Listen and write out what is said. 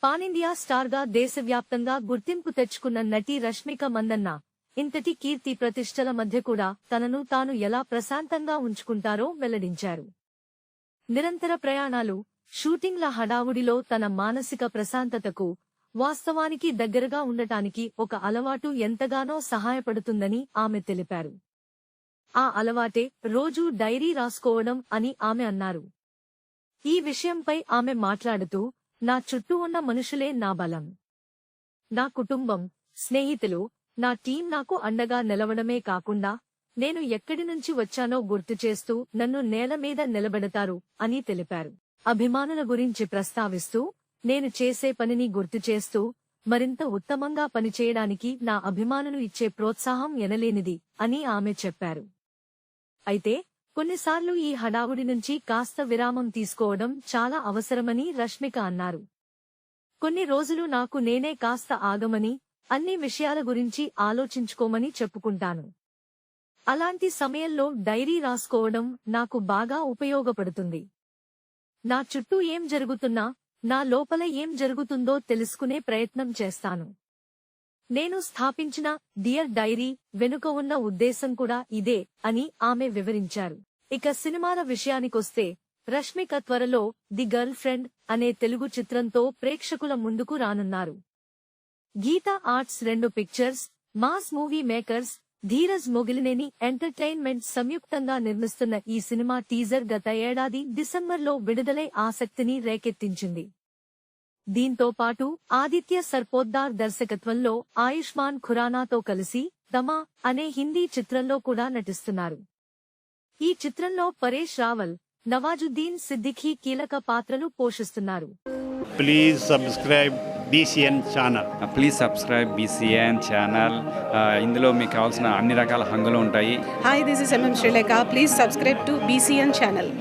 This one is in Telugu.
పానిండియా స్టార్గా దేశవ్యాప్తంగా గుర్తింపు తెచ్చుకున్న నటి రష్మిక మందన్న ఇంతటి కీర్తి ప్రతిష్టల మధ్య కూడా తనను తాను ఎలా ప్రశాంతంగా ఉంచుకుంటారో వెల్లడించారు. నిరంతర ప్రయాణాలు, షూటింగ్ల హడావుడిలో తన మానసిక ప్రశాంతతకు, వాస్తవానికి దగ్గరగా ఉండటానికి ఒక అలవాటు ఎంతగానో సహాయపడుతుందని ఆమె తెలిపారు. ఆ అలవాటే రోజూ డైరీ రాసుకోవడం అని ఆమె అన్నారు. ఈ విషయంపై ఆమె మాట్లాడుతూ, నా చుట్టూ ఉన్న మనుషులే నా బలం. నా కుటుంబం, స్నేహితులు, నా టీం నాకు అండగా నిలవడమే కాకుండా నేను ఎక్కడి నుంచి వచ్చానో గుర్తుచేస్తూ నన్ను నేల మీద నిలబెడతారు అని తెలిపారు. అభిమానుల గురించి ప్రస్తావిస్తూ, నేను చేసే పనిని గుర్తుచేస్తూ మరింత ఉత్తమంగా పనిచేయడానికి నా అభిమానులు ఇచ్చే ప్రోత్సాహం ఎనలేనిది అని ఆమె చెప్పారు. అయితే కొన్నిసార్లు ఈ హడావుడి నుంచి కాస్త విరామం తీసుకోవడం చాలా అవసరమని రష్మిక అన్నారు. కొన్ని రోజులు నాకు నేనే కాస్త ఆగమని, అన్ని విషయాల గురించి ఆలోచించుకోమని చెప్పుకుంటాను. అలాంటి సమయంలో డైరీ రాసుకోవడం నాకు బాగా ఉపయోగపడుతుంది. నా చుట్టూ ఏం జరుగుతున్నా, నా లోపల ఏం జరుగుతుందో తెలుసుకునే ప్రయత్నం చేస్తాను. నేను స్థాపించిన డియర్ డైరీ వెనుక ఉన్న ఉద్దేశం కూడా ఇదే అని ఆమె వివరించారు. ఇక సినిమాల విషయానికొస్తే, రష్మిక త్వరలో ది గర్ల్ ఫ్రెండ్ అనే తెలుగు చిత్రంతో ప్రేక్షకుల ముందుకు రానున్నారు. Geetha Arts 2 Pictures, Mass Movie Makers, Dheeraj Mogilineni Entertainment సంయుక్తంగా నిర్మిస్తున్న ఈ సినిమా టీజర్ గత ఏడాది డిసెంబర్లో విడుదలై ఆసక్తిని రేకెత్తించింది. దీంతో పాటు ఆదిత్య సర్పోద్దార్ దర్శకత్వంలో ఆయుష్మాన్ ఖురానాతో కలిసి దమా అనే హిందీ చిత్రంలో కూడా నటిస్తున్నారు. ఈ చిత్రంలో పరేష్ రావల్, నవాజుద్దీన్ సిద్దిఖీ కీలక పాత్రలు పోషిస్తున్నారు. Please subscribe BCN channel. Please subscribe BCN channel. ఇందులో మీకు కావాల్సిన అన్ని రకాల హంగులు ఉంటాయి. Hi, this is MM Sri Lanka. Please subscribe to BCN channel.